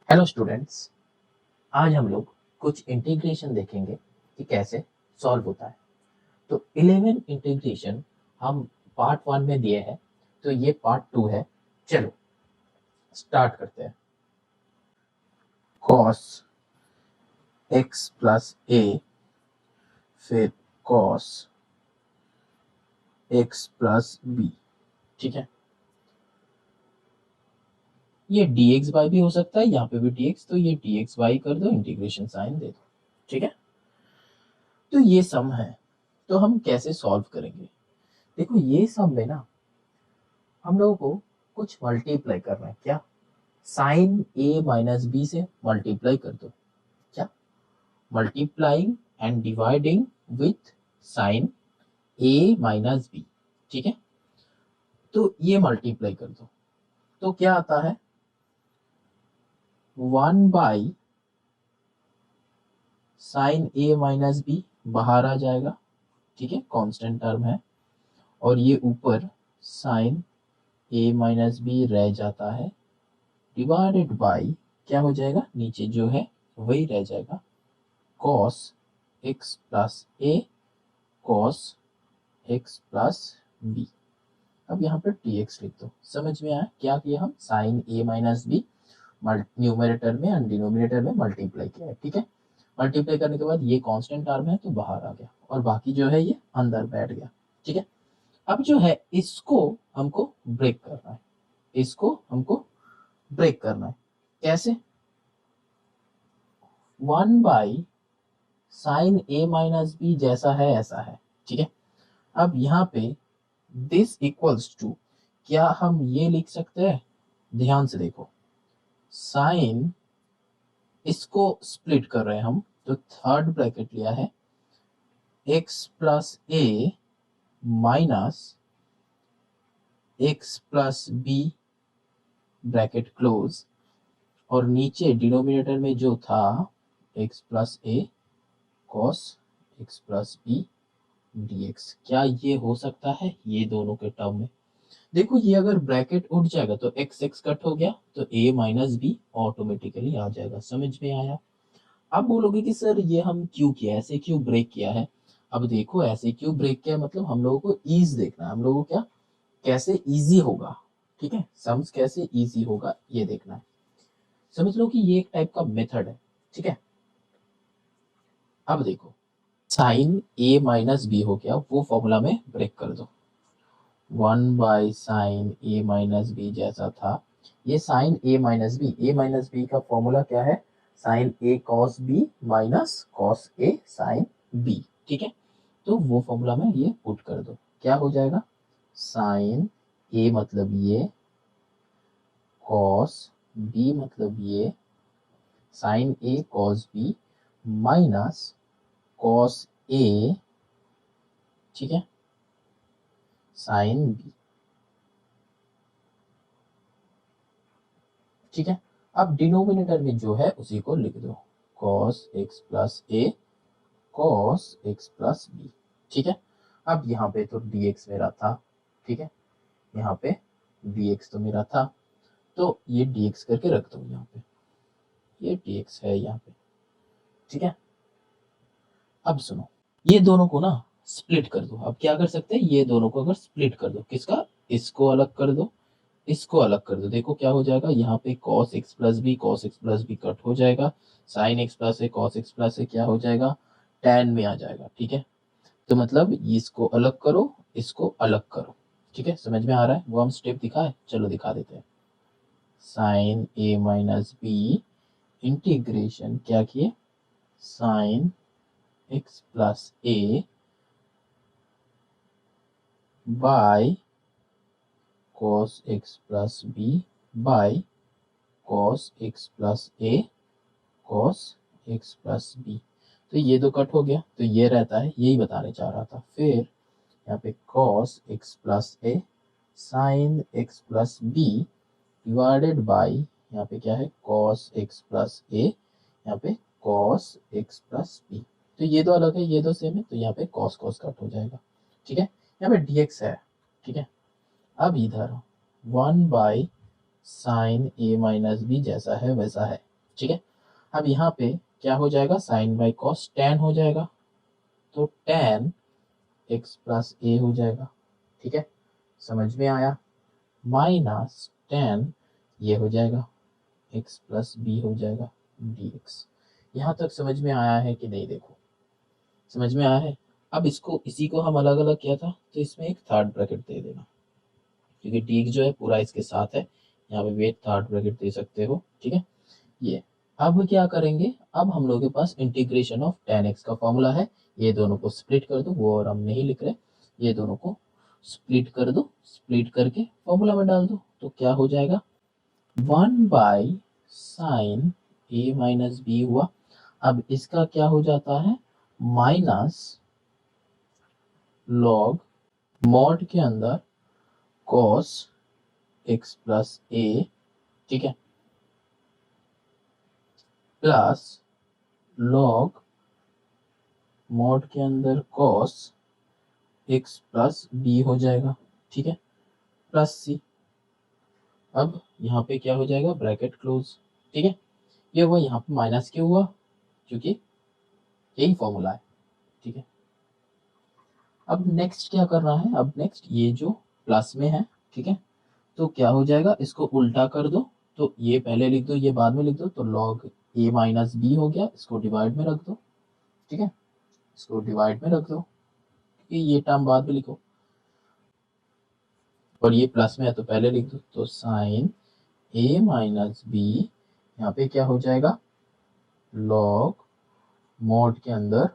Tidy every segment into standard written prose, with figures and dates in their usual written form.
Hello students. आज हम लोग कुछ इंटीग्रेशन देखेंगे कि कैसे सॉल्व होता है। तो 11 इंटीग्रेशन हम पार्ट 1 में दिए हैं, तो ये पार्ट 2 है। चलो स्टार्ट करते हैं। cos x प्लस a, फिर cos x प्लस b। ठीक है, ये dx बाई भी हो सकता है, यहाँ पे भी dx, तो ये dx बाई कर दो, इंटीग्रेशन साइन दे दो। ठीक है, तो ये सम है। तो हम कैसे सॉल्व करेंगे? देखो, ये सम में ना हम लोगों को कुछ मल्टीप्लाई करना है। क्या? साइन ए माइनस बी से मल्टीप्लाई कर दो। क्या? Multiplying and dividing with sine A minus B. ठीक है, तो ये मल्टीप्लाई कर दो तो क्या आता है? 1/, साइन ए माइनस बी बाहर आ जाएगा। ठीक है, कांस्टेंट टर्म है, और ये ऊपर साइन ए माइनस बी रह जाता है, डिवाइडेड बाई क्या हो जाएगा, नीचे जो है वही रह जाएगा, cos x प्लस ए cos x प्लस बी। अब यहाँ पर dx लिख दो। समझ में आया क्या किया? हम साइन ए माइनस बी न्यूमरेटर में एंड डिनोमिनेटर में मल्टीप्लाई किया है। ठीक है, मल्टीप्लाई करने के बाद ये कांस्टेंट टर्म है तो बाहर आ गया, और बाकी जो है ये अंदर बैठ गया। ठीक है, अब जो है इसको हमको ब्रेक करना है। इसको हमको ब्रेक करना है। कैसे? 1/, साइन ए माइनस बी जैसा है ऐसा है। ठीक है, अब यहाँ पे दिस इक्वल्स टू, क्या हम ये लिख सकते हैं? ध्यान से देखो, साइन, इसको स्प्लिट कर रहे हैं हम, तो थर्ड ब्रैकेट लिया है, x plus a minus x plus b, bracket close, और नीचे डिनोमिनेटर में जो था x plus a cos x plus b dx। क्या ये हो सकता है ये दोनों के टर्म में? देखो, ये अगर ब्रैकेट उठ जाएगा तो x x कट हो गया, तो a माइनस बी ऑटोमेटिकली आ जाएगा। समझ में आया? आप बोलोगे कि सर ये हम क्यों किया, ऐसे क्यों ब्रेक किया है? अब देखो, ऐसे क्यों ब्रेक किया, मतलब हम लोगों को ईज देखना है, हम लोगों को क्या, कैसे इजी होगा। ठीक है, सम्स कैसे इजी होगा ये देखना है। समझ लो कि ये एक टाइप का मेथड है। ठीक है, अब देखो, साइन ए माइनस बी हो गया, वो फॉर्मूला में ब्रेक कर दो। 1/, साइन ए माइनस बी जैसा था, ये साइन ए माइनस बी, ए माइनस बी का फॉर्मूला क्या है? Sign A cos B minus cos A sine B. ठीक है, तो वो फॉर्मूला में ये पुट कर दो। क्या हो जाएगा? साइन ए मतलब ये, कॉस बी मतलब ये, sign A cos B minus cos A, ठीक है, साइन बी। ठीक है, अब डिनोमिनेटर में जो है उसी को लिख दो, cos x प्लस ए cos x प्लस बी। ठीक है, अब यहाँ पे तो dx मेरा था। ठीक है, यहाँ पे dx तो मेरा था, तो ये dx करके रख दो यहाँ पे, ये dx है यहाँ पे। ठीक है, अब सुनो, ये दोनों को ना स्प्लिट कर दो। अब क्या कर सकते हैं, ये दोनों को अगर स्प्लिट कर दो, किसका? इसको अलग कर दो, इसको अलग कर दो। देखो क्या हो जाएगा, यहाँ पे cos x plus B cos x plus B cut हो जाएगा, sin x plus A cos x plus A क्या हो जाएगा, tan में आ जाएगा। ठीक है, तो मतलब इसको अलग करो, इसको अलग करो। ठीक है, समझ में आ रहा है? वो हम स्टेप दिखाए, चलो दिखा देते हैं। साइन ए माइनस बी इंटीग्रेशन क्या किए, sine x plus a by cos x plus b by cos x plus A cos x plus b. तो ये दो कट हो गया, तो ये रहता है, यही बताने चाह रहा था। फिर यहाँ पे cos x plus A sine x plus B divided by, यहाँ पे क्या है, cos x प्लस ए, यहाँ पे cos x प्लस बी। तो ये दो अलग है, ये दो सेम है, तो यहाँ पे cos cos कट हो जाएगा। ठीक है, यहाँ पे dx है। ठीक है, अब इधर 1/, साइन ए माइनस बी जैसा है वैसा है, ठीक है। अब यहाँ पे क्या हो जाएगा, साइन बाई कॉस टेन हो जाएगा, तो टेन एक्स प्लस ए हो जाएगा। ठीक है, समझ में आया। माइनस टेन ये हो जाएगा, एक्स प्लस बी हो जाएगा डी एक्स। यहाँ तक समझ में आया है कि नहीं? देखो समझ में आया है। अब इसको इसी को हम अलग अलग किया था, तो इसमें एक थर्ड ब्रैकेट दे देना, क्योंकि डी जो है पूरा इसके साथ है, यहाँ पे भी एक थर्ड ब्रैकेट दे सकते हो। ठीक है, ये अब क्या करेंगे, अब हम लोग के पास इंटीग्रेशन ऑफ टेन एक्स का फॉर्मूला है। ये दोनों को स्प्लिट कर दो, वो और हम नहीं लिख रहे, ये दोनों को स्प्लिट कर दो, स्प्लिट करके फॉर्मूला में डाल दो, तो क्या हो जाएगा, 1 साइन ए माइनस बी हुआ। अब इसका क्या हो जाता है, माइनस लॉग मॉड के अंदर कॉस एक्स प्लस ए, ठीक है, प्लस लॉग मॉड के अंदर कॉस एक्स प्लस बी हो जाएगा। ठीक है, प्लस सी। अब यहाँ पे क्या हो जाएगा, ब्रैकेट क्लोज। ठीक है, ये हुआ, यहाँ पे माइनस क्यों हुआ, क्योंकि यही फॉर्मूला है। ठीक है, अब नेक्स्ट क्या करना है, अब नेक्स्ट ये जो प्लस में है, ठीक है, तो क्या हो जाएगा, इसको उल्टा कर दो, तो ये पहले लिख दो, ये बाद में लिख दो, तो लॉग ए माइनस बी हो गया, इसको डिवाइड में रख दो। ठीक है, इसको डिवाइड में रख दो, क्योंकि ये टर्म बाद में लिखो, और ये प्लस में है तो पहले लिख दो, तो साइन ए माइनस बी, यहाँ पे क्या हो जाएगा, लॉग मॉड के अंदर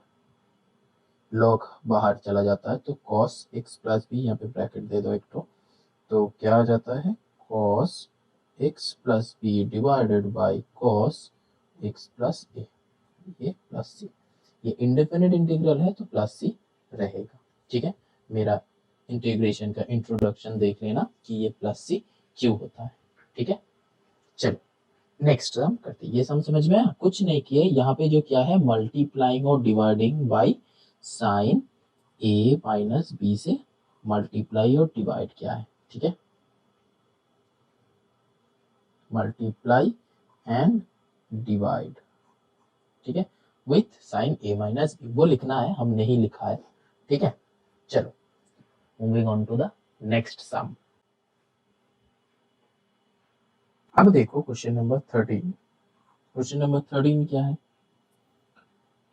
लॉग बाहर चला जाता है, तो कॉस एक्स प्लस बी, यहाँ पे ब्रैकेट दे दो एक तो क्या आ जाता है, cos x plus B divided by cos x plus a, ये प्लस सी। ये इंडिपेंडेंट इंटीग्रल है तो प्लस सी रहेगा। ठीक है, मेरा इंटीग्रेशन का इंट्रोडक्शन देख लेना कि ये प्लस सी क्यों होता है। ठीक है, चलो नेक्स्ट सम करते हैं। ये सम समझ में आया, कुछ नहीं किया, यहाँ पे जो क्या है, मल्टीप्लाइंग और dividing by sine A minus B से मल्टीप्लाई और डिवाइड किया है। ठीक है, मल्टीप्लाई एंड डिवाइड, ठीक है, with sine A minus B, वो लिखना है, हम नहीं लिखा है। ठीक है, चलो moving on to the next sum. अब देखो क्वेश्चन नंबर 13। क्वेश्चन नंबर 13 क्या है,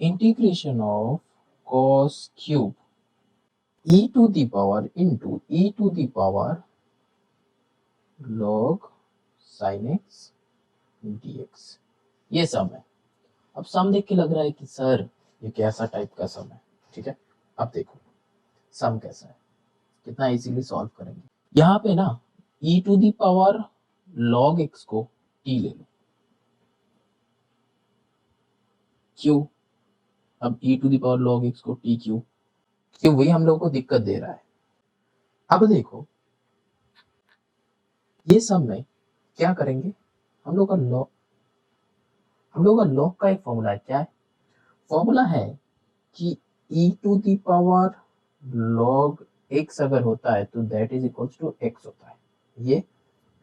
integration of cos cube e to the power into e to the power log sin x dx, ये सम है। अब सम देख के लग रहा है कि सर ये कैसा टाइप का सम है। ठीक है, अब देखो सम कैसा है, कितना इजीली सॉल्व करेंगे। यहाँ पे ना e to the power log x को t ले लो, क्यों, अब e to the power log x को t क्यों, क्यों, वही हम लोग को दिक्कत दे रहा है। अब देखो ये सम में क्या करेंगे, हम लोग का log का एक फॉर्मूला है, क्या है, फॉर्मूला है कि e to the power log x अगर होता है तो that is equals to x होता है, ये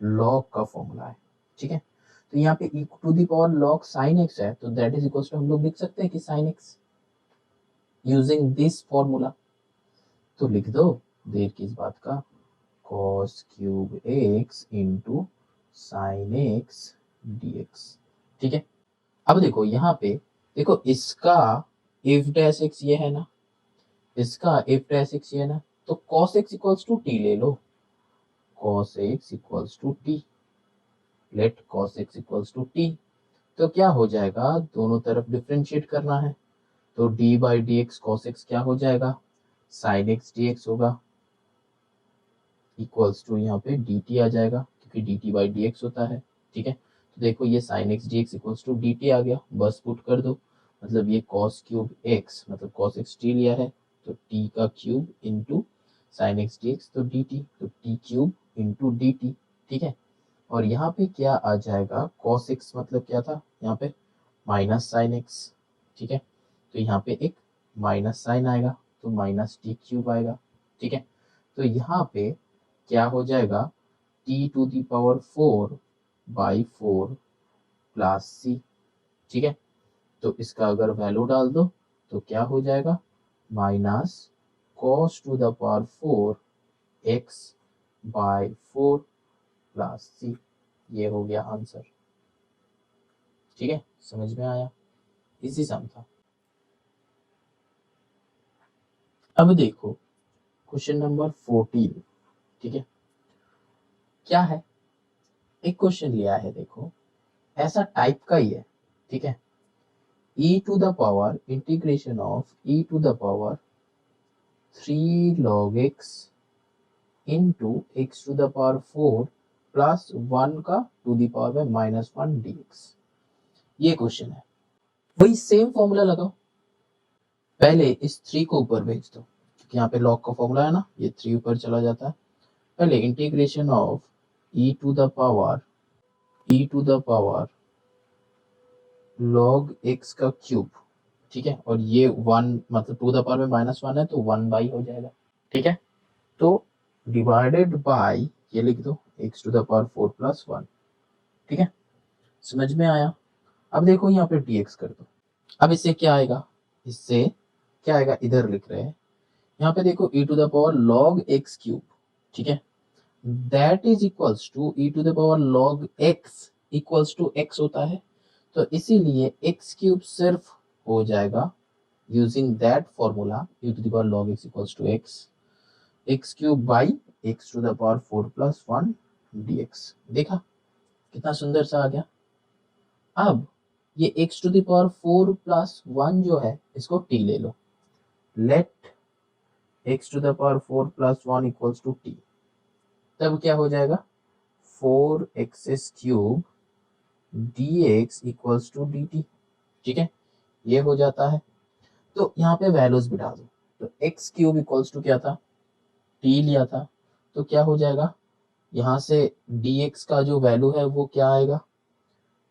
log का फॉर्मूला है। ठीक है, तो यहाँ पे e to the power log sin x है, तो दैट इज इक्वल्स टू हम लोग लिख सकते हैं कि sin x using this formula, तो लिख दो, देर किस बात का, cos cube x into sign x dx। ठीक है, अब देखो यहाँ पे, देखो इसका इफ डैश x ये है ना, इसका इफ डैश x ये है ना, तो cos x equals to t ले लो, cos x equals to t, let cos x equals to t, तो क्या हो जाएगा, दोनों तरफ डिफरेंशिएट करना है, तो d by D x cos x क्या हो जाएगा, साइन एक्स डी एक्स होगा, इक्वल्स टू यहाँ पे dt आ जाएगा, क्योंकि dt बाई डी एक्स होता है। ठीक है, तो देखो ये sine X D x equals to dt आ गया, बस पुट कर दो, मतलब ये cos क्यूब x मतलब cos x t लिया है, तो t का cube into sine X D x, तो dt, तो t क्यूब इंटू dt। ठीक है, और यहाँ पे क्या आ जाएगा, cos x मतलब क्या था, यहाँ पे माइनस साइन x। ठीक है, तो यहाँ पे एक माइनस साइन आएगा, तो माइनस टी क्यूब आएगा। ठीक है, तो यहाँ पे क्या हो जाएगा, t to the power 4 by 4 plus c. ठीक है, तो इसका अगर वैल्यू डाल दो तो क्या हो जाएगा, minus cos to the power 4 x by 4 plus c. ये हो गया आंसर। ठीक है, समझ में आया, इसी सम था। अब देखो क्वेश्चन नंबर 14। ठीक है, क्या है, एक क्वेश्चन लिया है, देखो ऐसा टाइप का ही है। ठीक है, e to the power integration of e to the power 3 log x into X to the power 4 plus 1 का टू द पावर में -1 dx। ये क्वेश्चन है, वही सेम फॉर्मूला लगाओ। पहले इस 3 को ऊपर भेज दो, क्योंकि यहाँ पे लॉग का फॉर्मूला है ना, ये 3 ऊपर चला जाता है। पहले integration of e to the power log x का क्यूब। ठीक है, और ये 1 मतलब टू द पावर में -1 है तो 1 हो जाएगा। ठीक है, तो डिवाइडेड बाय ये लिख दो x to the power 4 plus 1। ठीक है, समझ में आया। अब देखो यहाँ पे dx कर दो। अब इससे क्या आएगा, इससे क्या आएगा, इधर लिख रहे हैं, यहाँ पे देखो e to the power log x cube. ठीक है, that is equals to e to the power log x equals to x होता है, तो इसीलिए x क्यूब सिर्फ हो जाएगा using that formula e to the power log x equals to x cube by x to the power 4 plus 1 dx। देखा कितना सुंदर सा आ गया। अब ये x to the power 4 plus 1 जो है इसको t ले लो, let x to the power 4 plus 1 equals to t। तब क्या हो जाएगा, 4x cube dx equals to dt। ठीक है, ये हो जाता है। तो यहाँ पे वैल्यूज बिठा दो, तो x क्यूब इक्वल्स टू क्या था, t लिया था, तो क्या हो जाएगा, यहाँ से dx का जो वैल्यू है वो क्या आएगा,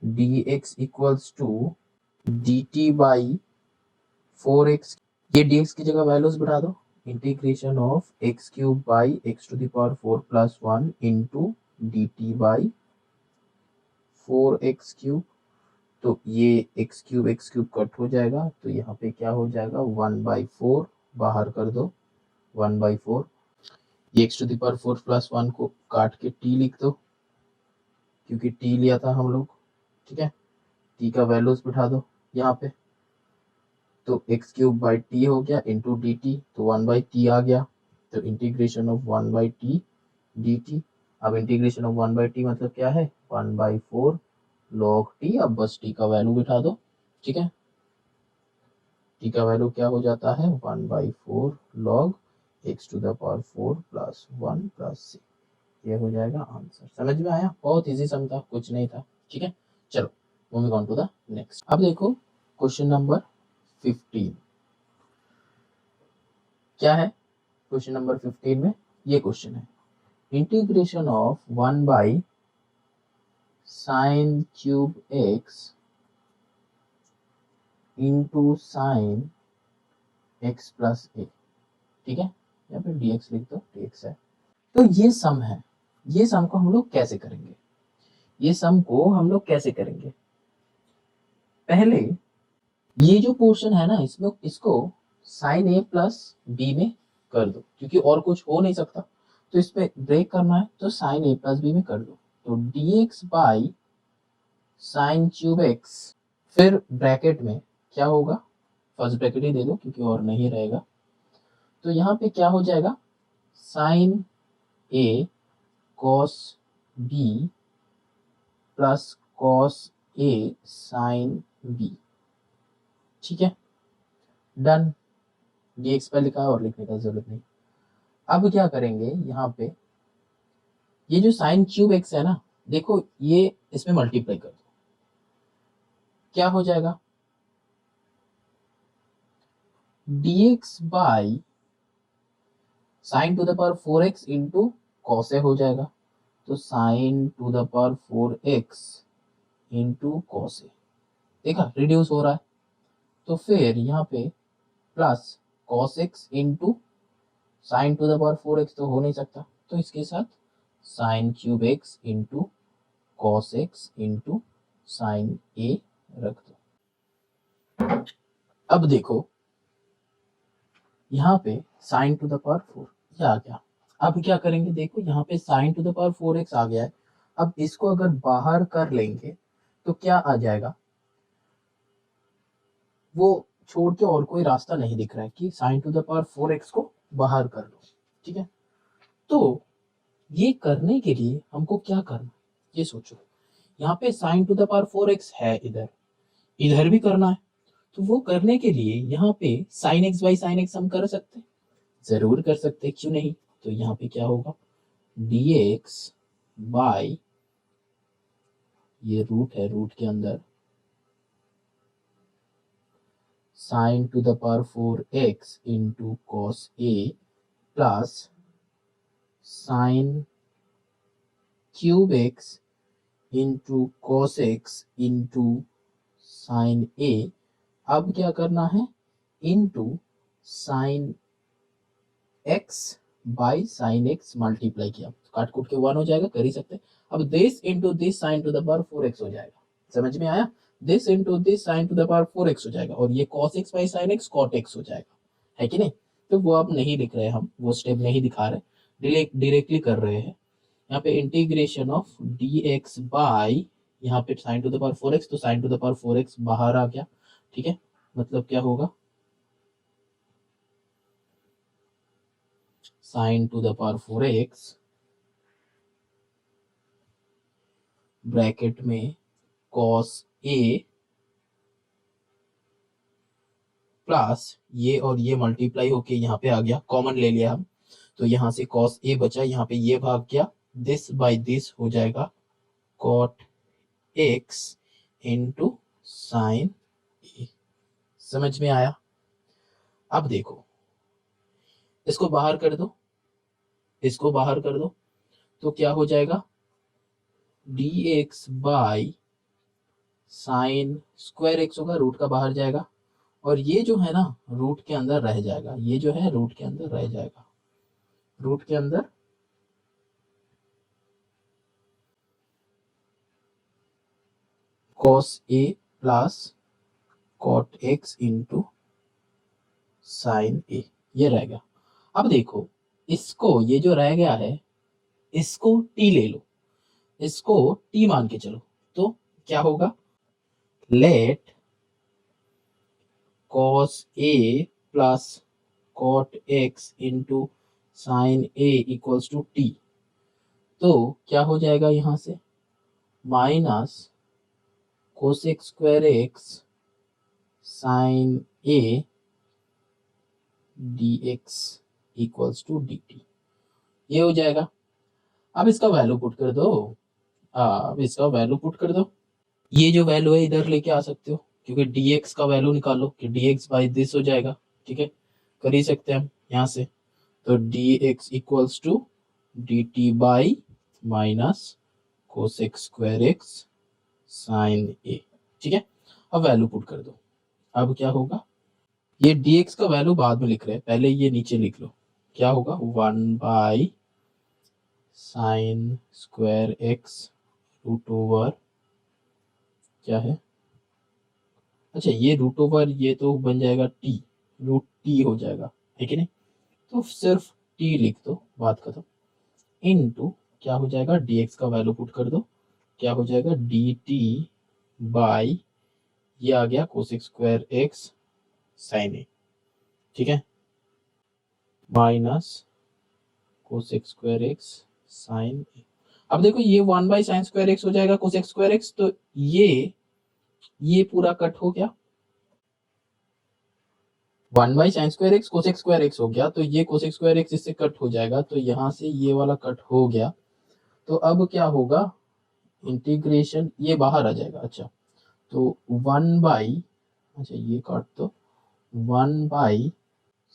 dx equals to dt by 4x। ये dx की जगह वैल्यूज बिठा दो, integration of x cube by x to the power 4 plus 1 into dt by 4x cube. तो ये x क्यूब कट हो जाएगा, तो यहाँ पे क्या हो जाएगा, 1/4 बाहर कर दो, 1/4। ये x to the power 4 plus 1 को काट के t लिख दो, क्योंकि t लिया था हम लोग। ठीक है, t का वैल्यूज बिठा दो यहाँ पे, तो x क्यूब बाई टी हो गया इंटू डी टी, तो 1/t आ गया, तो इंटीग्रेशन ऑफ 1/t dt। अब इंटीग्रेशन ऑफ 1/t मतलब क्या है, 1/4 log t। अब बस t का वैल्यू बिठा दो। ठीक है, t का वैल्यू क्या हो जाता है, 1/4 log x to the power 4 plus 1 plus c। ये हो जाएगा आंसर। समझ में आया, बहुत इजी सम था, कुछ नहीं था। ठीक है, चलो moving on to the next. अब देखो क्वेश्चन नंबर 15। क्या है क्वेश्चन नंबर 15 में, ये क्वेश्चन है, integration of 1 by sine cube x into sine x plus a. ठीक है, यहाँ पे dx लिख दो, dx है। तो ये सम है, ये सम को हम लोग कैसे करेंगे, ये सम को हम लोग कैसे करेंगे, पहले ये जो पोर्शन है ना इसमें इसको साइन ए प्लस बी में कर दो, क्योंकि और कुछ हो नहीं सकता, तो इसमें ब्रेक करना है, तो साइन ए प्लस बी में कर दो, तो dx by sine cube x, फिर ब्रैकेट में क्या होगा, फर्स्ट ब्रैकेट ही दे दो क्योंकि और नहीं रहेगा, तो यहाँ पे क्या हो जाएगा, sign A cos B plus cos A sine B. ठीक है, डन, dx पर लिखा है और लिखने का जरूरत नहीं। अब क्या करेंगे, यहाँ पे ये जो साइन क्यूब एक्स है ना, देखो ये इसमें मल्टीप्लाई कर दो, क्या हो जाएगा, dx by sine to the power 4x into cos a हो जाएगा, तो sine to the power 4x into cos a. देखा रिड्यूस हो रहा है, तो फिर यहाँ पे plus cos x into sine to the power 4x तो हो नहीं सकता, तो इसके साथ sine cube x into cos x into sine a रख दो। अब देखो यहाँ पे साइन टू द पावर 4 ये आ गया। अब क्या करेंगे, देखो यहाँ पे sign to the power 4x आ गया है। अब इसको अगर बाहर कर लेंगे तो क्या आ जाएगा, वो छोड़ के और कोई रास्ता नहीं दिख रहा है कि sign to the power 4x को बाहर कर लो। ठीक है, तो ये करने के लिए हमको क्या करना, ये सोचो। यहाँ पे sign to the power 4x है, इधर इधर भी करना है। तो वो करने के लिए यहाँ पे sign x by sine x हम कर सकते हैं, जरूर कर सकते हैं, क्यों नहीं। तो यहाँ पे क्या होगा, dx बाई, ये रूट है, रूट के अंदर sine to the power 4x into cos a plus sine cube x into cos x into sine a. अब क्या करना है, into sine x by sine x multiply किया तो काट कूट के 1 हो जाएगा, कर ही सकते हैं। अब this into this sign to the power 4x हो जाएगा, समझ में आया। This into this sign to the power 4x हो जाएगा, और ये cos x by sine x cot x हो जाएगा, है कि नहीं। तो वो आप नहीं लिख रहे, हम वो स्टेप नहीं दिखा रहे, डायरेक्टली कर रहे हैं। यहाँ पे इंटीग्रेशन ऑफ dx बाई, यहाँ पे sign to the power 4x, तो sine to the power 4x बाहर आ गया। ठीक है, मतलब क्या होगा, sign to the power 4x bracket में cos a प्लस ये और ये मल्टीप्लाई होके यहाँ पे आ गया, कॉमन ले लिया हम, तो यहाँ से cos a बचा, यहाँ पे ये भाग गया, दिस बाई दिस हो जाएगा cot x इंटू साइन ए। समझ में आया। अब देखो इसको बाहर कर दो, इसको बाहर कर दो, तो क्या हो जाएगा, dx by sine square x होगा, रूट का बाहर जाएगा, और ये जो है ना रूट के अंदर रह जाएगा, ये जो है रूट के अंदर रह जाएगा, रूट के अंदर cos a plus cot x into sine a, ये रहेगा। अब देखो इसको, ये जो रह गया है इसको t ले लो, इसको t मान के चलो, तो क्या होगा, let cos a plus cot x into sine a equals to t. तो क्या हो जाएगा यहाँ से, minus cosec square x sine a d x equals to d t, ये हो जाएगा। अब इसका वैल्यू पुट कर दो, अब इसका वैल्यू पुट कर दो, ये जो वैल्यू है इधर लेके आ सकते हो, क्योंकि dx का वैल्यू निकालो कि dx बाई दिस हो जाएगा। ठीक है, कर ही सकते हैं हम यहाँ से, तो dx equals to d t by minus cosec square x sine a. ठीक है, अब वैल्यू पुट कर दो, अब क्या होगा, ये dx का वैल्यू बाद में लिख रहे हैं, पहले ये नीचे लिख लो, क्या होगा 1 by sine square x root over, क्या है, अच्छा ये रूट ओवर, ये तो बन जाएगा टी, रूट टी हो जाएगा, है कि नहीं। तो सिर्फ टी लिख दो, बात खत्म, इनटू क्या हो जाएगा, dx का वैल्यू पुट कर दो, क्या हो जाएगा डी टी बाई, ये आ गया cosec square x sine a. ठीक है, minus cosec square x sine a. अब देखो ये 1 बाई साइन स्क्वायर एक्स हो जाएगा कोसेक स्क्वायर एक्स, तो ये पूरा कट हो गया, 1 by sine square x cosec square x हो गया, तो ये कोसेक स्क्वायर एक्स इससे कट हो जाएगा, तो यहाँ से ये वाला कट हो गया। तो अब क्या होगा, इंटीग्रेशन ये बाहर आ जाएगा, अच्छा तो 1 बाई, अच्छा ये काट दो, 1 बाई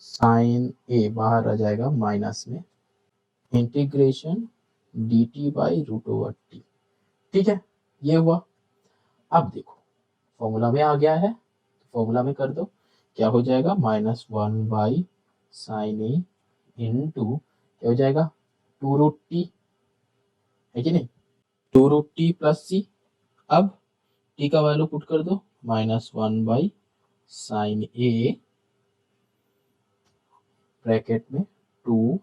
साइन ए बाहर आ जाएगा माइनस में, integration d t by root over t. ठीक है, ये हुआ। अब देखो फॉर्मूला में आ गया है, फॉर्मूला में कर दो, क्या हो जाएगा, -1 बाई साइन ए इंटू क्या हो जाएगा 2 रूट टी, है कि नहीं, 2 रूट टी प्लस सी। अब टी का वैल्यू पुट कर दो, -1 बाई साइन ए ब्रैकेट में 2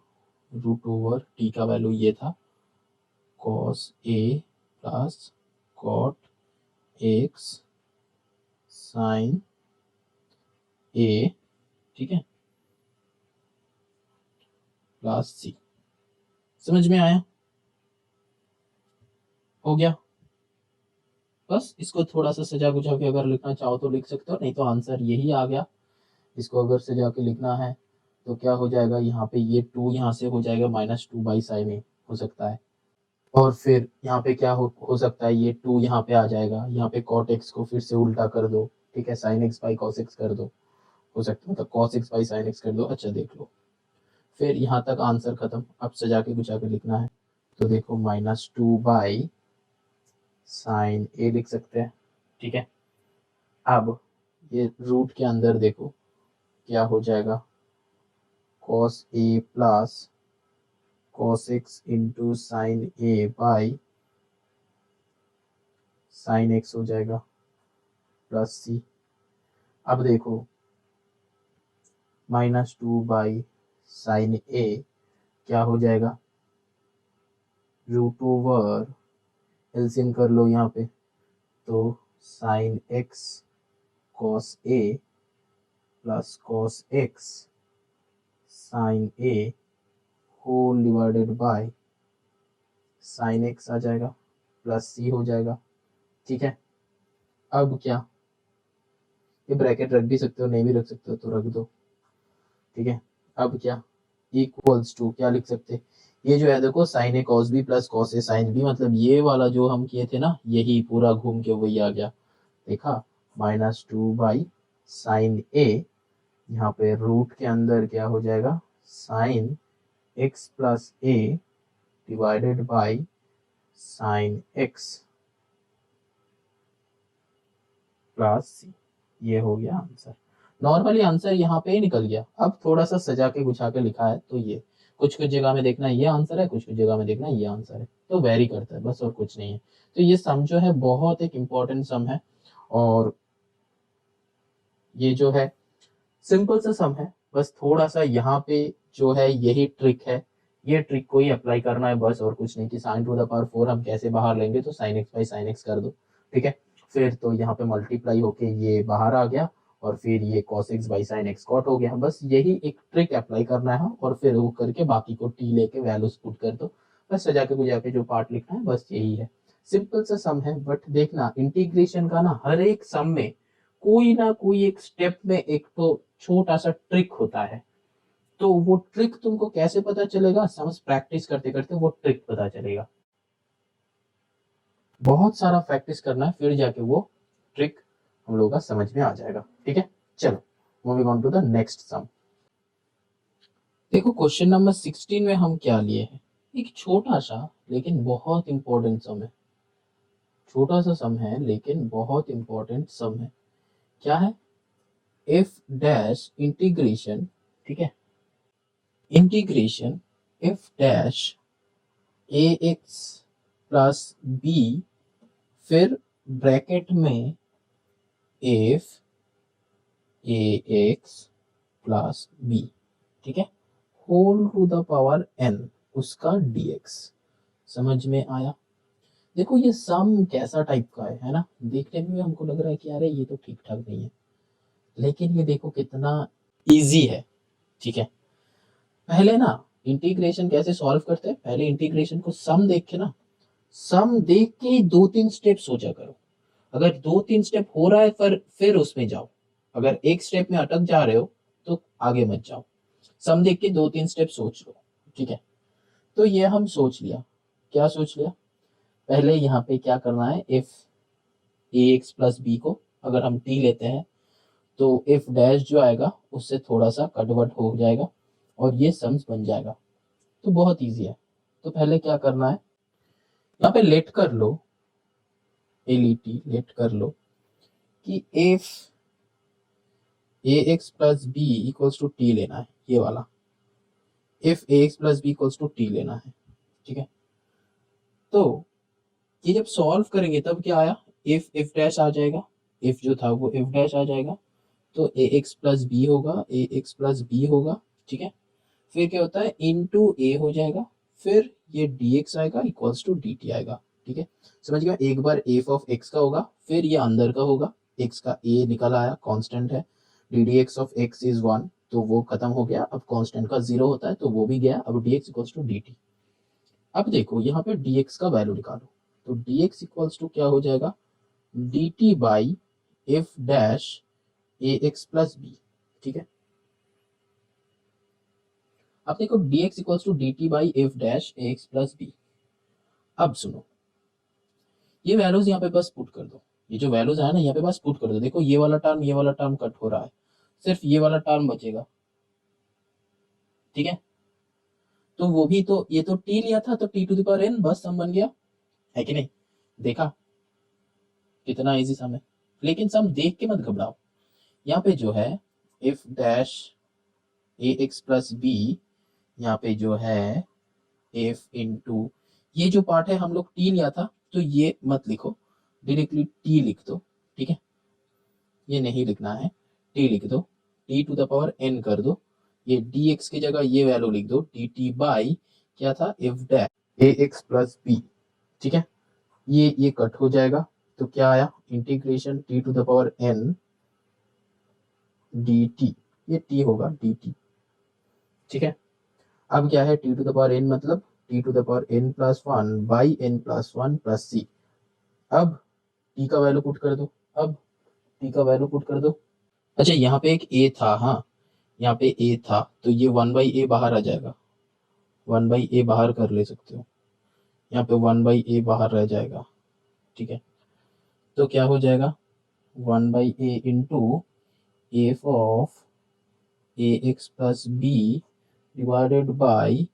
√ओवर टी का वैल्यू ये था, cos a plus cot x sine a, ठीक है, प्लस सी। समझ में आया? हो गया। बस इसको थोड़ा सा सजा गुजा के अगर लिखना चाहो तो लिख सकते हो, नहीं तो आंसर यही आ गया। इसको अगर सजा के लिखना है तो क्या हो जाएगा, यहाँ पे ये 2 यहाँ से हो जाएगा -2/sin a हो सकता है, और फिर यहाँ पे क्या हो सकता है, ये 2 यहाँ पे आ जाएगा, यहाँ पे cot x को फिर से उल्टा कर दो, ठीक है, sin x by cos x कर दो, हो सकता है मतलब cos x by sin x कर दो। अच्छा देख लो, फिर यहाँ तक आंसर खत्म। अब सजा के गुजा के लिखना है तो देखो -2/sin a लिख सकते हैं, ठीक है। अब ये रूट के अंदर देखो क्या हो जाएगा, cos a plus cos x into sign a by sine x हो जाएगा प्लस सी। अब देखो -2/sin a क्या हो जाएगा, √ओवर एलसीएम कर लो यहाँ पे, तो sine x cos a plus cos x sine a whole divided by sine x आ जाएगा प्लस सी हो जाएगा, ठीक है। अब क्या, ये ब्रैकेट रख भी सकते हो, नहीं भी रख सकते हो तो रख दो, ठीक है। अब क्या, इक्वल्स टू क्या लिख सकते, ये जो है देखो sign A cos B plus cos A sine B, मतलब ये वाला जो हम किए थे ना, यही पूरा घूम के वही आ गया, देखा, -2/sin ए, यहाँ पे रूट के अंदर क्या हो जाएगा, sine x plus a divided by sine x plus c, ये हो गया आंसर। नॉर्मली आंसर यहाँ पे ही निकल गया। अब थोड़ा सा सजा के गुछा के लिखा है तो ये कुछ कुछ जगह में देखना ये आंसर है, कुछ कुछ जगह में देखना ये आंसर है, तो वेरी करता है बस, और कुछ नहीं है। तो ये सम जो है बहुत एक इम्पोर्टेंट सम है, और ये जो है सिंपल सा सम है, बस थोड़ा सा यहाँ पे जो है यही ट्रिक है, ये ट्रिक को ही अप्लाई करना है बस, और कुछ नहीं। कि sin⁴ हम कैसे बाहर लेंगे, तो sin x by sin x कर दो, ठीक है। फिर तो यहाँ पे मल्टीप्लाई होके ये बाहर आ गया, और फिर ये cos x by sin x cot हो गया। बस यही एक ट्रिक अप्लाई करना है, और फिर वो करके बाकी को टी लेके वैल्यूज पुट कर दो, बस सजा के गुजा के जो पार्ट लिखना है बस यही है। सिंपल सा सम है, बट देखना इंटीग्रेशन का ना हर एक सम में कोई ना कोई एक स्टेप में एक तो छोटा सा ट्रिक होता है, तो वो ट्रिक तुमको कैसे पता चलेगा, समझ प्रैक्टिस करते करते वो ट्रिक पता चलेगा। बहुत सारा प्रैक्टिस करना है, फिर जाके वो ट्रिक हम लोगों का समझ में आ जाएगा, ठीक है। चलो moving on to the next sum. देखो क्वेश्चन नंबर 16 में हम क्या लिए हैं, एक छोटा सा लेकिन बहुत इंपॉर्टेंट सम है। छोटा सा सम है लेकिन बहुत इंपॉर्टेंट सम है। क्या है, एफ डैश इंटीग्रेशन, ठीक है, integration f dash a x plus b, फिर ब्रैकेट में f a x plus b, ठीक है, whole to the power n उसका डीएक्स। समझ में आया? देखो ये सम कैसा टाइप का है ना, देखने में हमको लग रहा है कि अरे ये तो ठीक ठाक नहीं है, लेकिन ये देखो कितना इजी है, ठीक है। पहले ना इंटीग्रेशन कैसे सॉल्व करते हैं, पहले इंटीग्रेशन को सम देख के ना, सम देख के ही 2-3 स्टेप सोचा करो। अगर 2-3 स्टेप हो रहा है फिर उसमें जाओ, अगर एक स्टेप में अटक जा रहे हो तो आगे मत जाओ। सम देख के 2-3 स्टेप सोच लो, ठीक है। तो ये हम सोच लिया, क्या सोच लिया, पहले यहाँ पे क्या करना है, f a x plus b को अगर हम टी लेते हैं तो एफ डैश जो आएगा उससे थोड़ा सा कन्वर्ट हो जाएगा और ये सम्स बन जाएगा। तो बहुत इजी है। तो पहले क्या करना है, यहाँ पे लेट कर लो, एलईटी लेट कर लो कि f a x plus b equals to t लेना है, ये वाला f a x plus b equals to t लेना है, ठीक है। तो ये जब सॉल्व करेंगे तब क्या आया, एफ डैश आ जाएगा, एफ जो था वो एफ डैश आ जाएगा, तो ए एक्स प्लस बी होगा, ए एक्स प्लस बी होगा, ठीक है। फिर क्या होता है, इनटू ए हो जाएगा, फिर ये डी एक्स आएगा इक्वल्स टू डी टी आएगा, ठीक है। समझ गया, एक बार एफ ऑफ एक्स का होगा, फिर ये अंदर का होगा, एक्स का ए निकल आया, कांस्टेंट है, D D x of x is 1, तो वो खत्म हो गया। अब कांस्टेंट का 0 होता है तो वो भी गया, अब d x equals to d t. अब देखो यहाँ पे डी एक्स का वैल्यू निकालो, तो डी एक्स इक्वल्स टू क्या हो जाएगा, d t by f dash a x plus b, ठीक है। अब देखो dx equals to d t by f dash a x plus b. अब सुनो, ये वैल्यूज यहाँ पे बस पुट कर दो, ये जो वैल्यूज है ना यहाँ पे बस पुट कर दो। देखो ये वाला टर्म कट हो रहा है, सिर्फ ये वाला टर्म बचेगा, ठीक है। तो वो भी तो, ये तो t लिया था तो t to the power n बस सम बन गया, है कि नहीं। देखा कितना इजी सम है, लेकिन सम देख के मत घबराओ। यहाँ पे जो है F dash a x plus B, यहाँ पे जो है एफ इंटू, ये जो पार्ट है हम लोग टी लिया था तो ये मत लिखो, डायरेक्टली टी लिख दो, ठीक है। ये नहीं लिखना है, टी लिख दो, t to the power n कर दो, ये डी एक्स की जगह ये वैल्यू लिख दो, डी टी बाई क्या था, f dash a x plus b, ठीक है। ये कट हो जाएगा, तो क्या आया, integration t to the power n d t, ये टी होगा डी टी, ठीक है। अब क्या है, t to the power n मतलब t to the power n plus one by n plus one plus c. अब टी का वैल्यू पुट कर दो, अब टी का वैल्यू पुट कर दो। अच्छा यहाँ पे एक ए था, हाँ यहाँ पे ए था, तो ये 1/a बाहर आ जाएगा, 1/a बाहर कर ले सकते हो, यहाँ पे 1/a बाहर रह जाएगा, ठीक है। तो क्या हो जाएगा, 1/a into f of a x plus B divided by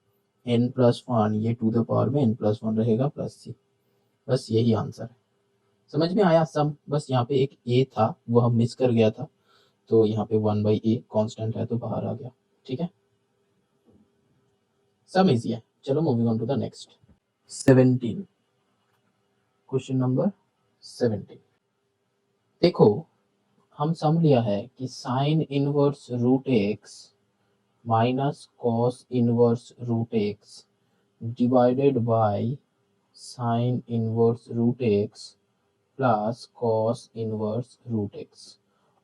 n plus one, ये टू द पावर में एन प्लस वन रहेगा प्लस सी। बस यही आंसर है, समझ में आया सम। बस यहाँ पे एक ए था वो हम मिस कर गया था, तो यहाँ पे 1/a कांस्टेंट है तो बाहर आ गया, ठीक है। सम इजी है, चलो moving on to the next 17, question number 17। देखो हम सम लिया है कि sine inverse root x minus cos inverse root x divided by sine inverse root x plus cos inverse root x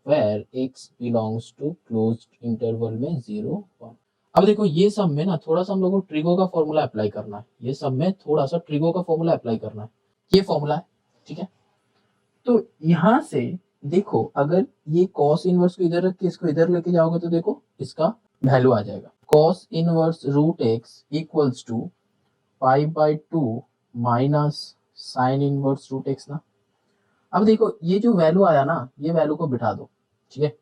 where x belongs to closed interval में 0 1। अब देखो ये सब में ना थोड़ा सा हम लोगों को ट्रिगो का फॉर्मूला अप्लाई करना है, ये सब में थोड़ा सा ट्रिगो का फॉर्मूला अप्लाई करना है, ये फॉर्मूला है, ठीक है। तो यहां से देखो अगर ये कॉस इनवर्स को इधर रख के इसको इधर लेके जाओगे तो देखो इसका वैल्यू आ जाएगा, cos inverse root x equals to π/2 minus sine inverse root x ना। अब देखो ये जो वैल्यू आया ना, ये वैल्यू को बिठा दो, ठीक है।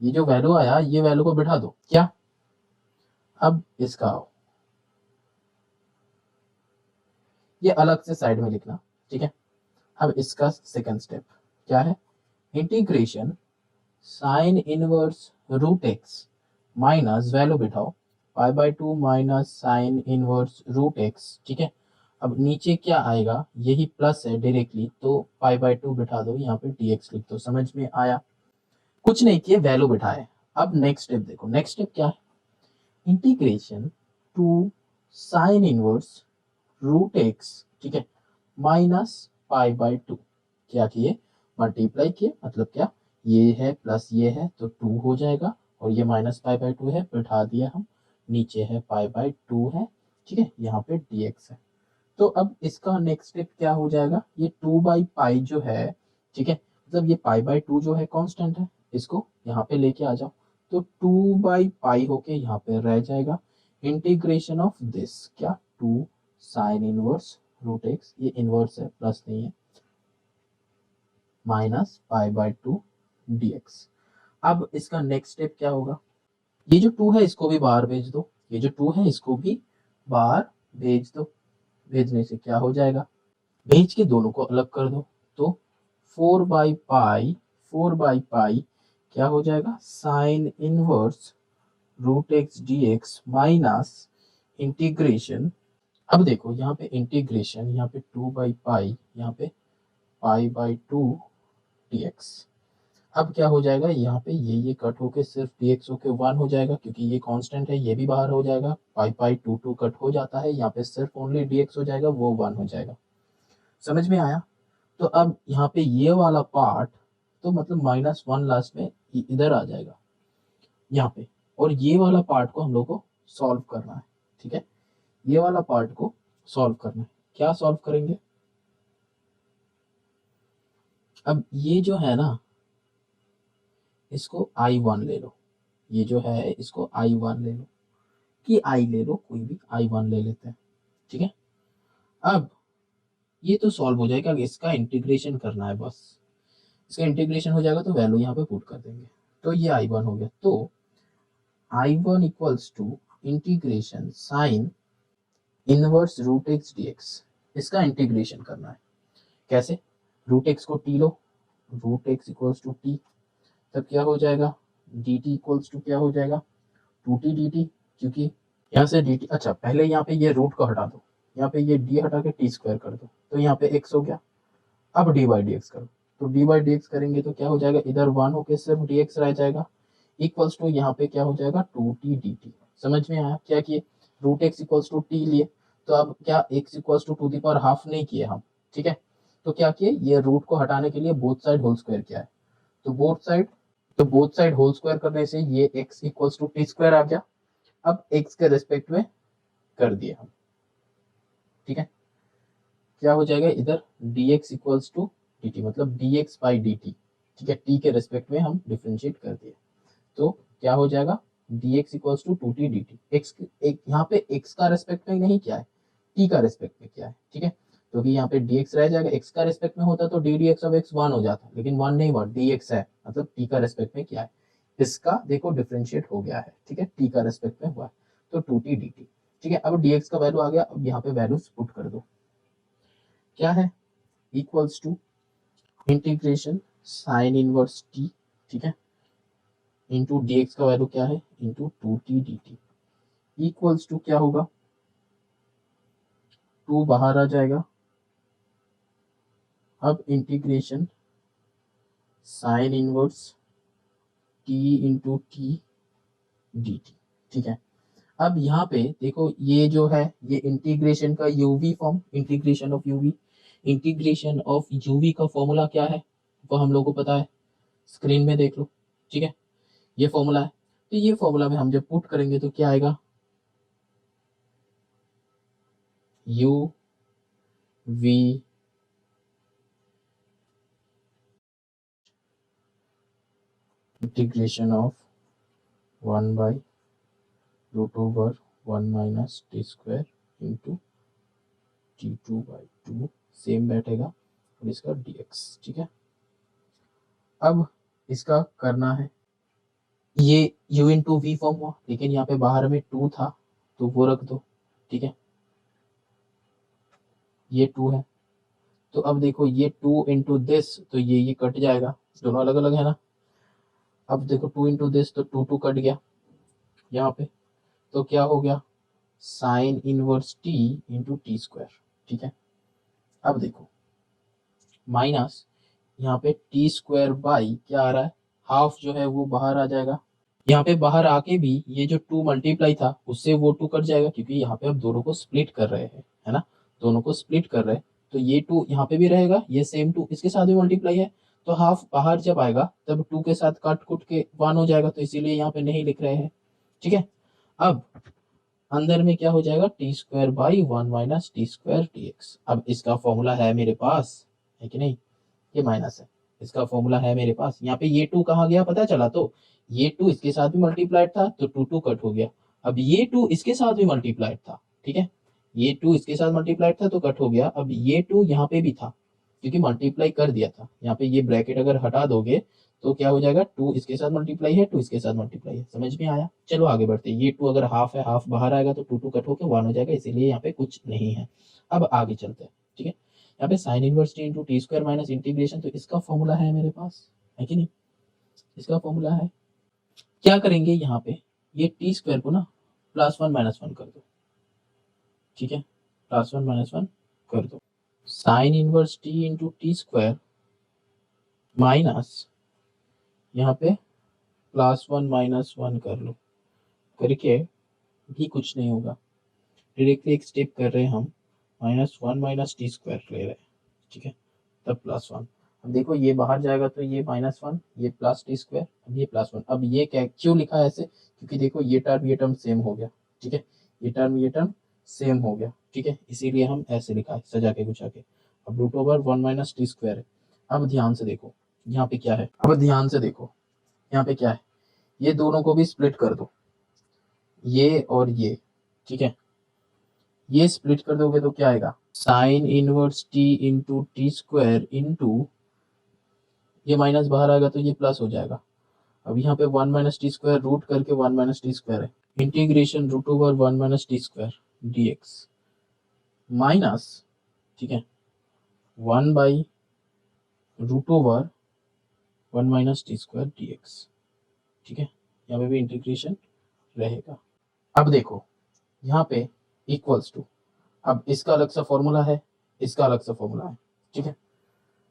ये जो वैल्यू आया ये वैल्यू को बिठा दो, क्या। अब इसका आओ, ये अलग से साइड में लिखना, ठीक है। अब इसका सेकंड स्टेप क्या है, integration sine inverse root x minus value बिठाओ π/2 minus sine inverse root x, ठीक है। अब नीचे क्या आएगा, यही प्लस है डायरेक्टली, तो π/2 बिठा दो, यहाँ पे dx लिख दो, समझ में आया। कुछ नहीं किए, वैल्यू बिठाए। अब नेक्स्ट स्टेप देखो, नेक्स्ट स्टेप क्या है, integration two sine inverse root x, ठीक है, माइनस π/2, क्या किए, मल्टीप्लाई किए, मतलब क्या, ये है प्लस ये है तो 2 हो जाएगा, और ये माइनस π/2 है, बैठा दिया हम, नीचे है π/2 है, ठीक है, यहाँ पे dx है। तो अब इसका नेक्स्ट स्टेप क्या हो जाएगा, ये 2/π जो है, ठीक है, मतलब ये π/2 जो है कांस्टेंट है, इसको यहाँ पे लेके आ जाओ, तो 2/π होके यहाँ पे रह जाएगा, इंटीग्रेशन ऑफ दिस क्या, 2 साइन इनवर्स रूट एक्स, ये इनवर्स है प्लस नहीं है, माइनस π/2 dx। अब इसका नेक्स्ट स्टेप क्या होगा, ये जो 2 है इसको भी बाहर भेज दो, ये जो 2 है इसको भी बाहर भेज दो, भेजने से क्या हो जाएगा, भेज के दोनों को अलग कर दो, तो 4/π क्या हो जाएगा, sine inverse root x D x minus integration. अब देखो यहाँ पे इंटीग्रेशन, यहाँ पे 2/π, यहाँ पे π/2 dx। अब क्या हो जाएगा, यहाँ पे ये कट होके सिर्फ dx होके 1 हो जाएगा, क्योंकि ये कांस्टेंट है, ये भी बाहर हो जाएगा, पाई पाई 2 कट हो जाता है, यहाँ पे सिर्फ ओनली dx हो जाएगा, वो 1 हो जाएगा। समझ में आया? तो अब यहाँ पे ये वाला पार्ट तो मतलब -1 लास्ट में इधर आ जाएगा यहाँ पे, और ये वाला पार्ट को हम लोग को सॉल्व करना है। ठीक है, ये वाला पार्ट को सॉल्व करना है। क्या सॉल्व करेंगे? अब ये जो है ना, इसको I1 ले लो, ये जो है इसको I1 ले लो, कि I ले लो, कोई भी I1 ले लेते हैं। ठीक है, अब ये तो सॉल्व हो जाएगा, इसका इंटीग्रेशन करना है बस। इसका इंटीग्रेशन हो जाएगा तो वैल्यू यहाँ पे पुट कर देंगे, तो ये I1 हो गया। तो I1 equals to integration sine inverse root x D x, इसका इंटीग्रेशन करना है। कैसे? रूट एक्स को टी लो, root x equals to t, तब क्या हो जाएगा, डी टी इक्वल्स टू क्या हो जाएगा, 2t dt, क्योंकि यहाँ से dt, अच्छा पहले यहाँ पे ये रूट को हटा दो, यहाँ पे ये d हटा के टी स्क्वायर कर दो, तो यहाँ पे x हो गया। अब dy dx करो, तो dy dx करेंगे तो क्या हो जाएगा, इधर 1 होके सिर्फ dx रह जाएगा, इक्वल्स टू यहाँ पे क्या हो जाएगा 2t dt। समझ में आया? क्या किए, root x equals to t लिए, तो अब क्या x equals to the power half नहीं किए हम। ठीक है, तो क्या किए, ये रूट को हटाने के लिए बोथ साइड होल स्क्वायर किया है, तो बोथ साइड होल स्क्वायर करने से ये x equals to t square आ गया। अब x के रेस्पेक्ट में कर दिए हम। ठीक है, क्या हो जाएगा इधर dx इक्वल्स टू dt, मतलब dx बाई dt। ठीक है, t के रेस्पेक्ट में हम डिफरेंशिएट कर दिए, तो क्या हो जाएगा dx equals to 2t dt। x एक यहाँ पे x का रेस्पेक्ट में नहीं किया है, t का रेस्पेक्ट में किया है। ठीक है, तो यहाँ पे dx रह जाएगा, x का रेस्पेक्ट में होता तो d dx of x 1 हो जाता, लेकिन 1 नहीं हुआ, dx है, मतलब t का रेस्पेक्ट में किया है। इसका देखो डिफरेंशिएट हो गया है। ठीक है, t का रेस्पेक्ट में हुआ है, तो 2t dt। ठीक है, अब dx का वैल्यू आ गया, अब यहाँ पे वैल्यूज पुट कर दो, क्या है, equals to integration sine inverse t, ठीक है, इंटू dx का वैल्यू क्या है, into 2t dt, equals to क्या होगा, 2 बाहर आ जाएगा। अब integration sine inverse t into T D t. ठीक है, अब यहाँ पे देखो, ये जो है ये इंटीग्रेशन का UV form, integration of UV, integration of UV का फॉर्मूला क्या है वो हम लोग को पता है, स्क्रीन में देख लो। ठीक है, ये फॉर्मूला है, तो ये फॉर्मूला में हम जब पुट करेंगे तो क्या आएगा, u v integration of 1 by root over 1 minus t square into t2/2 same बैठेगा, और इसका dx। ठीक है, अब इसका करना है, ये u इंटू वी फॉर्म हुआ, लेकिन यहाँ पे बाहर में 2 था तो वो रख दो। ठीक है, ये 2 है, तो अब देखो ये 2 इंटू दिस, तो ये कट जाएगा, दोनों अलग अलग है ना। अब देखो 2 इंटू दिस, तो 2 कट गया यहाँ पे, तो क्या हो गया, sign inverse t into T square. ठीक है, अब देखो माइनस यहाँ पे टी स्क्वायर बाई क्या आ रहा है, हाफ जो है वो बाहर आ जाएगा, यहाँ पे बाहर आके भी ये जो 2 मल्टीप्लाई था उससे वो 2 कट जाएगा, क्योंकि यहाँ पे अब दोनों को स्प्लिट कर रहे हैं, है ना, दोनों को स्प्लिट कर रहे हैं, तो ये 2 यहाँ पे भी रहेगा, ये सेम 2 इसके साथ भी मल्टीप्लाई है, तो हाफ बाहर जब आएगा तब 2 के साथ काट कुट के 1 हो जाएगा, तो इसीलिए यहाँ पे नहीं लिख रहे हैं। ठीक है, अब अंदर में क्या हो जाएगा, T square by 1 minus t square D x. अब इसका फॉर्मूला है मेरे पास, है कि नहीं, ये माइनस है, इसका फॉर्मूला है मेरे पास। यहाँ पे ये 2 कहाँ गया पता चला, तो ये 2 इसके साथ भी मल्टीप्लाइड था तो 2 कट हो गया, अब ये 2 इसके साथ भी मल्टीप्लाइड था। ठीक है, ये 2 इसके साथ मल्टीप्लाइड था तो कट हो गया, अब ये 2 यहाँ पे भी था क्योंकि मल्टीप्लाई कर दिया था, यहाँ पे ये ब्रैकेट अगर हटा दोगे तो क्या हो जाएगा, 2 इसके साथ मल्टीप्लाई है, 2 इसके साथ मल्टीप्लाई है। समझ में आया? चलो आगे बढ़ते हैं, ये 2 अगर हाफ है, हाफ बाहर आएगा तो 2 कट होकर 1 हो जाएगा, इसीलिए यहाँ पे कुछ नहीं है। अब आगे चलते हैं। ठीक है, यहाँ पे sine inverse T into T square minus integration, तो इसका फॉर्मूला है मेरे पास, है कि नहीं, इसका फॉर्मूला है। क्या करेंगे यहाँ पे, ये टी स्क्वायर को ना +1 - 1 कर दो। ठीक है, +1 - 1 कर दो, sine inverse T into T square minus यहाँ पे +1 -1 कर लो, करके भी कुछ नहीं होगा, डायरेक्टली एक स्टेप कर रहे हैं हम, -1 - t² ले रहे हैं, ठीक है, तब +1। अब देखो ये बाहर जाएगा तो ये -1, ये +t², अब ये +1। अब ये क्या क्यों लिखा है ऐसे, क्योंकि देखो ये टर्म सेम हो गया, ठीक है, ये टर्म सेम हो गया, ठीक है, इसीलिए हम ऐसे लिखा है सजा के गुछा के। अब √1 - t² है। अब ध्यान से देखो यहाँ पे क्या है, अब ध्यान से देखो यहाँ पे क्या है, ये दोनों को भी स्प्लिट कर दो, ये और ये, ठीक है, ये स्प्लिट कर दोगे तो क्या आएगा, sine inverse t into t² into, ये माइनस बाहर आएगा तो ये प्लस हो जाएगा। अब यहाँ पे 1 - t² रूट करके 1 - t² है, इंटीग्रेशन √1 - t² dx माइनस, ठीक है, 1/√1 - t² dx, ठीक है, यहाँ पे भी इंटीग्रेशन रहेगा। अब देखो यहाँ पे इक्वल्स टू, अब इसका अलग सा फॉर्मूला है, इसका अलग सा फॉर्मूला है, ठीक है।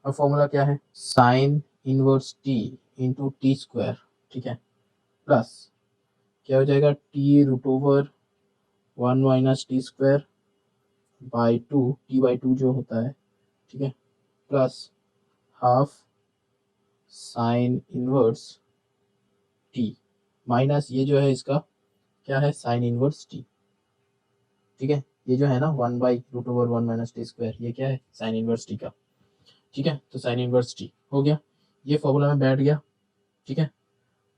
अब फॉर्मूला क्या है, sign inverse t into t², ठीक है, प्लस क्या हो जाएगा, t√1 - t² बाई 2, t/2 जो होता है, ठीक है, plus half sine inverse t minus ये जो है इसका क्या है, साइन इनवर्स t, ठीक है, ये जो है ना 1/√1 - t², ये क्या है, साइन इनवर्स t का, ठीक है, तो साइन इनवर्स t हो गया, ये फॉर्मूला में बैठ गया, ठीक है।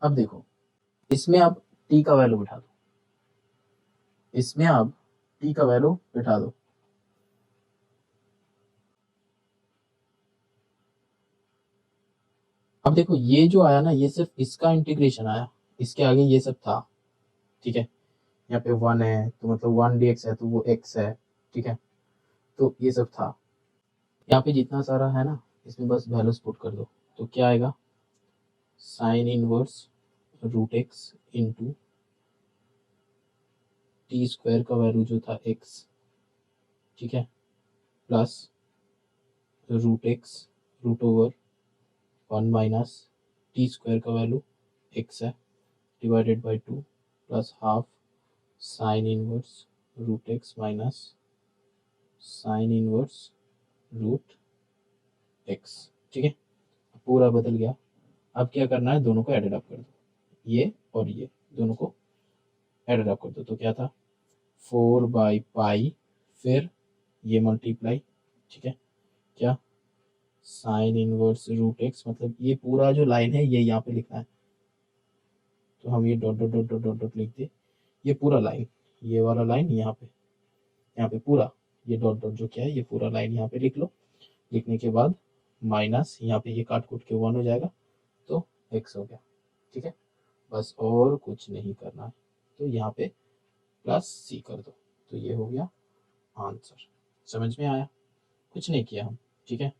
अब देखो इसमें आप t का वैल्यू बिठा दो, इसमें आप t का वैल्यू बिठा दो, अब देखो ये जो आया ना, ये सिर्फ इसका इंटीग्रेशन आया, इसके आगे ये सब था, ठीक है, यहाँ पे 1 है तो मतलब 1 dx है तो वो x है, ठीक है, तो ये सब था, यहाँ पे जितना सारा है ना इसमें बस वैल्यूज पुट कर दो, तो क्या आएगा, sine inverse √x into t² का वैल्यू जो था x, ठीक है, प्लस √x √1 माइनस t² का वैल्यू x है divided by 2 plus half sine inverse √x minus sine inverse √x, ठीक है, पूरा बदल गया। अब क्या करना है, दोनों को एडेड अप कर दो, ये और ये दोनों को एडेड अप कर दो, तो क्या था 4/π, फिर ये मल्टीप्लाई, ठीक है, क्या साइन इनवर्स √x, मतलब ये पूरा जो लाइन है ये यहाँ पे लिखना है, तो हम ये dot dot dot dot dot dot लिख दे, ये पूरा लाइन, ये वाला लाइन यहाँ पे पूरा ये डॉट डॉट जो क्या है ये पूरा लाइन यहाँ पे लिख लो, लिखने के बाद माइनस यहाँ पे ये काट कूट के 1 हो जाएगा, तो x हो गया, ठीक है, बस और कुछ नहीं करना है, तो यहाँ पे +c कर दो, तो ये हो गया आंसर। समझ में आया, कुछ नहीं किया हम, ठीक है,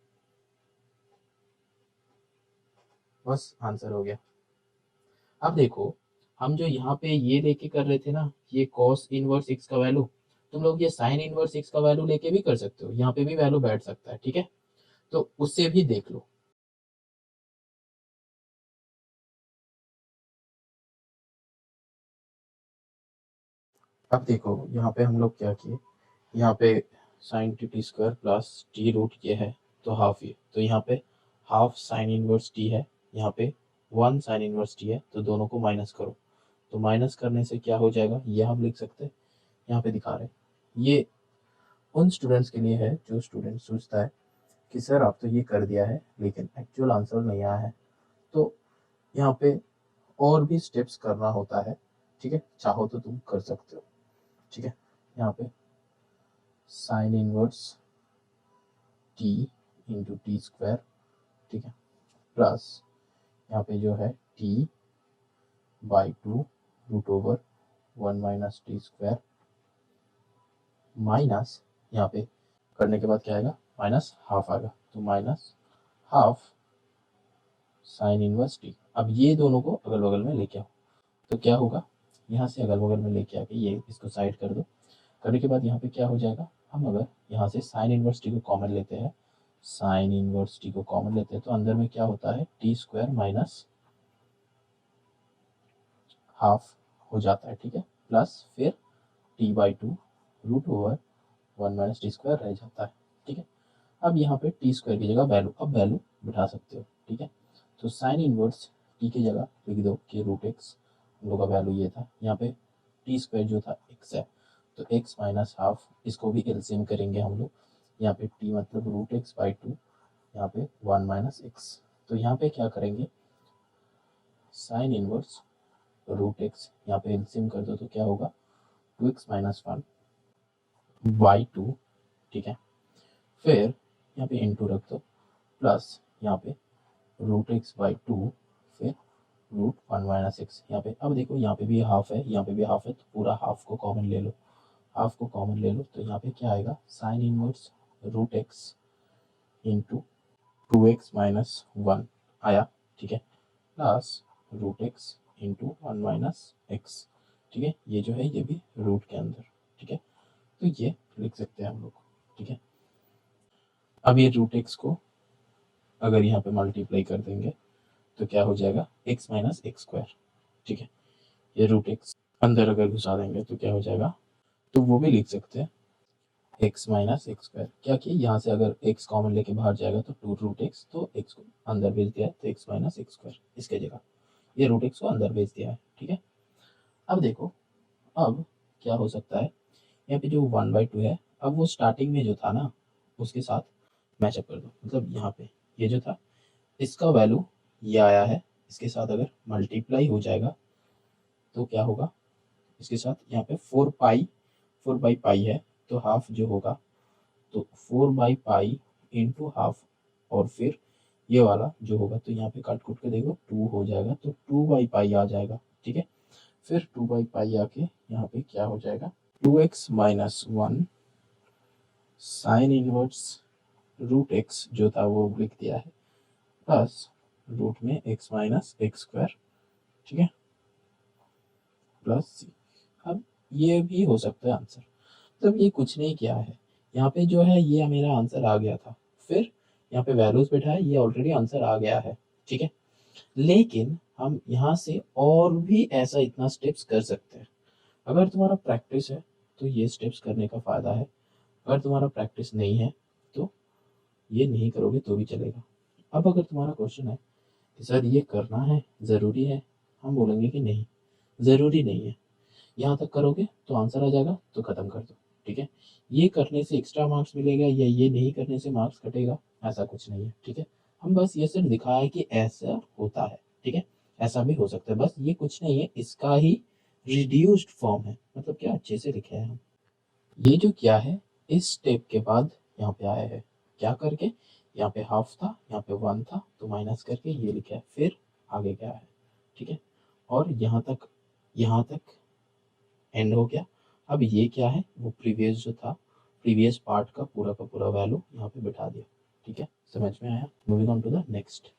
बस आंसर हो गया। अब देखो हम जो यहाँ पे ये लेके कर रहे थे ना, ये कॉस इनवर्स x का वैल्यू, तुम लोग ये साइन इनवर्स x का वैल्यू लेके भी कर सकते हो, यहाँ पे भी वैल्यू बैठ सकता है, ठीक है, तो उससे भी देख लो। अब देखो यहाँ पे हम लोग क्या किए, यहाँ पे sign t² plus t root ये है तो हाफ ये, तो यहाँ पे हाफ साइन इनवर्स t है, यहाँ पे 1 साइन इनवर्स t है, तो दोनों को माइनस करो, तो माइनस करने से क्या हो जाएगा, ये हम लिख सकते हैं, यहाँ पे दिखा रहे हैं, ये उन स्टूडेंट्स के लिए है जो स्टूडेंट सोचता है कि सर आप तो ये कर दिया है लेकिन एक्चुअल आंसर नहीं आया है, तो यहाँ पे और भी स्टेप्स करना होता है, ठीक है, चाहो तो तुम कर सकते हो, ठीक है, यहाँ पे sign inverse t into t², ठीक है, प्लस यहाँ पे जो है t/2 √1 - t² माइनस यहाँ पे करने के बाद क्या आएगा, माइनस हाफ आएगा, तो minus half sine inverse t। अब ये दोनों को अगल बगल में लेके आओ, तो क्या होगा, यहाँ से अगल बगल में लेके आके ये इसको साइड कर दो, करने के बाद यहाँ पे क्या हो जाएगा, हम अगर यहाँ से साइन इनवर्स t को कॉमन लेते हैं, साइन इनवर्स t को कॉमन लेते हैं तो अंदर में क्या होता है t² माइनस हाफ हो जाता है, ठीक है, प्लस फिर t/2 root over 1 minus t square रह जाता है, ठीक है। अब यहाँ पे टी स्क्वायर की जगह वैल्यू, अब वैल्यू बिठा सकते हो, ठीक है। तो साइन इनवर्स टी की जगह लिख दो कि रूट एक्स, हम लोग का वैल्यू ये था, यहाँ पे टी स्क्वायर जो था एक्स है, तो एक्स माइनस हाफ, इसको भी एलसीएम करेंगे हम लोग, यहाँ पे टी मतलब रूट एक्स बाई टू, यहाँ पे 1 माइनस एक्स, तो यहाँ पे क्या करेंगे, साइन इनवर्स रूट एक्स यहाँ पे एलसीएम कर दो तो क्या होगा, 2x माइनस 1 बाई टू, ठीक है। फिर यहाँ पे इंटू रख दो, प्लस यहाँ पे रूट एक्स बाई टू, फिर रूट 1 माइनस एक्स, यहाँ पे अब देखो यहाँ पे भी हाफ है, यहाँ पे भी हाफ है, तो पूरा हाफ को कॉमन ले लो, हाफ को कॉमन ले लो, तो यहाँ पे क्या आएगा, sine inverse root x into 2x minus 1 आया, ठीक है, plus root x into 1 minus x, ठीक है, ये जो है ये भी रूट के अंदर, ठीक है, तो ये लिख सकते हैं हम लोग, ठीक है। अब ये रूट एक्स को अगर यहाँ पे मल्टीप्लाई कर देंगे तो क्या हो जाएगा, x माइनस एक्स स्क्वायर, ठीक है, ये रूट एक्स अंदर अगर घुसा देंगे तो क्या हो जाएगा, तो वो भी लिख सकते हैं x माइनस एक्स स्क्वायर, क्या कि यहाँ से अगर x कॉमन लेके बाहर जाएगा तो 2 रूट एक्स, तो x को अंदर भेज दिया है तो x माइनस एक्स स्क्वायर, इसके जगह ये रूट एक्स को अंदर भेज दिया है, ठीक है। अब देखो, अब क्या हो सकता है, यहाँ पे जो 1/2 है, अब वो स्टार्टिंग में जो था ना उसके साथ मैचअप कर दो, मतलब यहाँ पे ये जो था इसका वैल्यू ये आया है, इसके साथ अगर मल्टीप्लाई हो जाएगा तो क्या होगा, इसके साथ यहाँ पे 4/पाई है, तो हाफ जो होगा, तो 4/पाई इंटू हाफ, और फिर ये वाला जो होगा तो यहाँ पे काट कूट के देखो 2 हो जाएगा, तो 2/पाई आ जाएगा, ठीक है। फिर 2/पाई आके यहाँ पे क्या हो जाएगा, 2x minus 1 sine inverse root x जो था वो लिख दिया है, प्लस रूट में x माइनस एक्स स्क्वायर, ठीक है, प्लस सी। अब ये भी हो सकता है आंसर, तब ये कुछ नहीं किया है, यहाँ पे जो है ये मेरा आंसर आ गया था, फिर यहाँ पे वैल्यूज बैठा है, ये ऑलरेडी आंसर आ गया है, ठीक है। लेकिन हम यहाँ से और भी ऐसा इतना स्टेप्स कर सकते हैं, अगर तुम्हारा प्रैक्टिस है तो ये स्टेप्स करने का फायदा है, अगर तुम्हारा प्रैक्टिस नहीं है तो ये नहीं करोगे तो भी चलेगा। अब अगर तुम्हारा क्वेश्चन है कि सर ये करना है ज़रूरी है, हम बोलेंगे कि नहीं, ज़रूरी नहीं है, यहाँ तक करोगे तो आंसर आ जाएगा तो ख़त्म कर दो, ठीक है। ये करने से एक्स्ट्रा मार्क्स मिलेगा या ये नहीं करने से मार्क्स कटेगा, ऐसा कुछ नहीं है, ठीक है। हम बस ये सिर्फ दिखाया है कि ऐसा होता है, ठीक है, ऐसा भी हो सकता है, बस ये कुछ नहीं है, इसका ही रिड्यूस्ड फॉर्म है, मतलब क्या अच्छे से लिखे हैं हम। ये जो क्या है, इस स्टेप के बाद यहाँ पे आया है, क्या करके, यहाँ पे हाफ था, यहाँ पे 1 था, तो माइनस करके ये लिखा है, फिर आगे क्या है, ठीक है, और यहाँ तक एंड हो गया। अब ये क्या है, वो प्रीवियस जो था, प्रीवियस पार्ट का पूरा वैल्यू यहाँ पे बिठा दिया, ठीक है, समझ में आया। Moving on to the next.